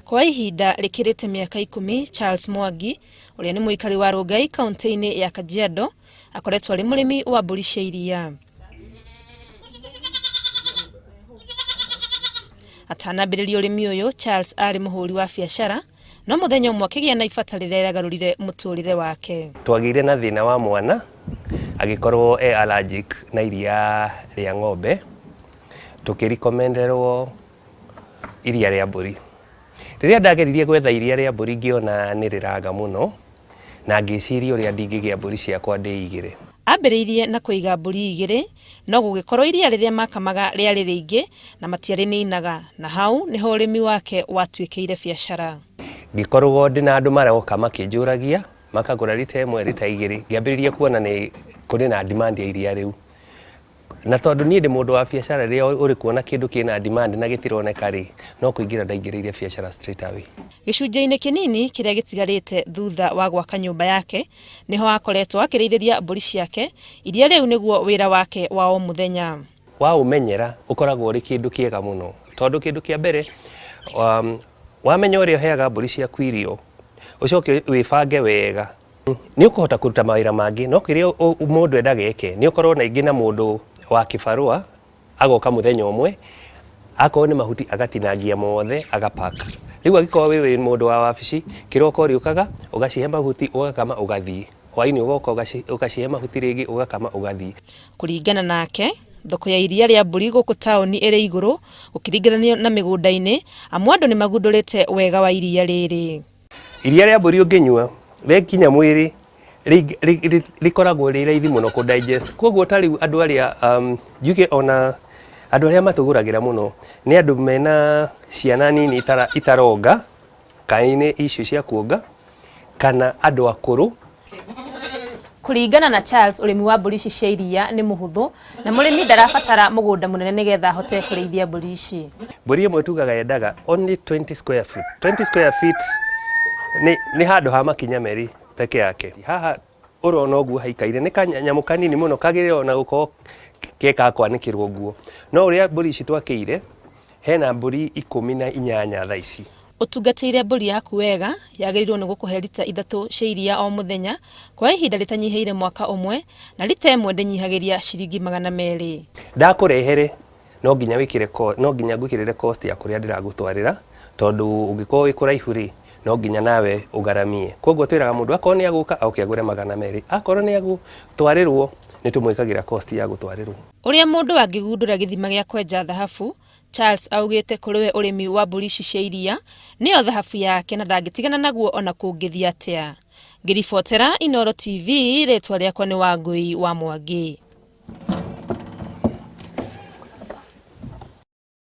Kwa ihinda rikirite miaka 10, Charles Mwangi, uria ni muikari wa Rongai kaunti-ini ya Kajiado, akoretwo ari murimi wa mburi cia iria. Atanambiriria urimi uyu, Charles ari muhuri wa biacara, no muthenya umwe akigia na ifata riria riragarurire muturire wake. Twagire na thina wa mwana agikorwo allergic na iria ria ng'ombe, tukirikomenderwo iria ria mburi. Riria ndageririe gwetha iria ria mburi ngiona ni riraga muno, na ngiciria uria ndingigia mburi ciakwa ndi igire. Ambiriirie na kuiga mburi igire, no gugikorwo iria riria makamaga riari riingi na matiari ninaga, na hau niho urimi wake watuikiire biacara. Ngikorwo ndina andu maroka makinjuragia, makagura rita imwe rita igiri, ngiambiririe kuona ni kuri na demand ya iria riu. Na tondu ni ndi mundu wa biacara ria uri kuona kindu kina demand na gitironeka ri, no kuingira ndaingiriire biacara straight away. Gicunjĩ-inĩ kinini kiria gitigarite thutha wa gwaka nyumba yake, niho akoretwo akirĩithĩria mburi ciake, iria riu niguo wira wake wa o muthenya. Wa umenyera ukoragwo uri kindu kiega muno, tondu kindu kia mbere wamenya uria uheaga mburi ciaku irio, ucoke wibange wega, ni ukuhota kuruta mawira mangi, no kiria mundu endaga eke, ni ukorwo na ingi na mundu wa kibarua agoka muthenya umwe, akorwo ni mahuti agatinangia mothe agapaka. Riu agikorwo wi mundu wa wabici, kiroko riukaga ugacihe mahuti ugakama ugathii, hwaini ugoka ugacihe mahuti ringi ugakama ugathii. Kuringana nake, thoko ya iria ria mburi guku taoni iri iguru ukiringithania na migunda-ini, amwe andu ni magundurite wega wa iria riri. Iria ria mburi unginyua wekinya mwiri rikoragwo ri raithi muno ku digest. Koguo tari andu aria juge ona andu aria matuguragira muno ni andu mena ciana nini itaronga kaine issue cia kuonga, kana andu akuru. Kuringana na Charles, urimi wa mburi ici cia iria ni muhuthu, na murimi ndarabatara mugunda munene nigetha hote kurĩithia mburi ici. Mburi imwe tugaga yendaga only 20 square feet. 20 square feet ni handu ha makinya meri peke yake. Haha urona uguo haikaire ni kanyamu kanini muno kagire ona guko keka kwanikirwo nguo. No uria mburi ici twakĩire hena mburi 18 thaa ici. Utungatĩire mburi yaku wega, yagĩrĩirwo nĩ gũkũhe lita 3 cia iria o muthenya, kwa ihinda rĩtanyiheire mwaka umwe, na lita ĩmwe ndĩnyihagĩria ciringi 200. Ndakurehere no nginya wikire no nginya ngwikirire cost ya kuria ndiragutwarira, tondu ungikorwo wi kuraihu ri no nginya nawe ugaramie. Koguo twiraga mundu akorwo ni aguka auke agure 200, akorwo ni agutwarirwo ni tumwikagira cost ya gutwarirwo. Uria mundu angigundura githima gĩa kwenja thahabu, Charles augite kuri we urimi wa mburi ici cia iria niyo thahabu yake na ndangĩtigana naguo ona kũngĩthia atia. Ngiribotera Inooro TV, rĩtwa rĩakwa nĩ Wangui wa Mwangi.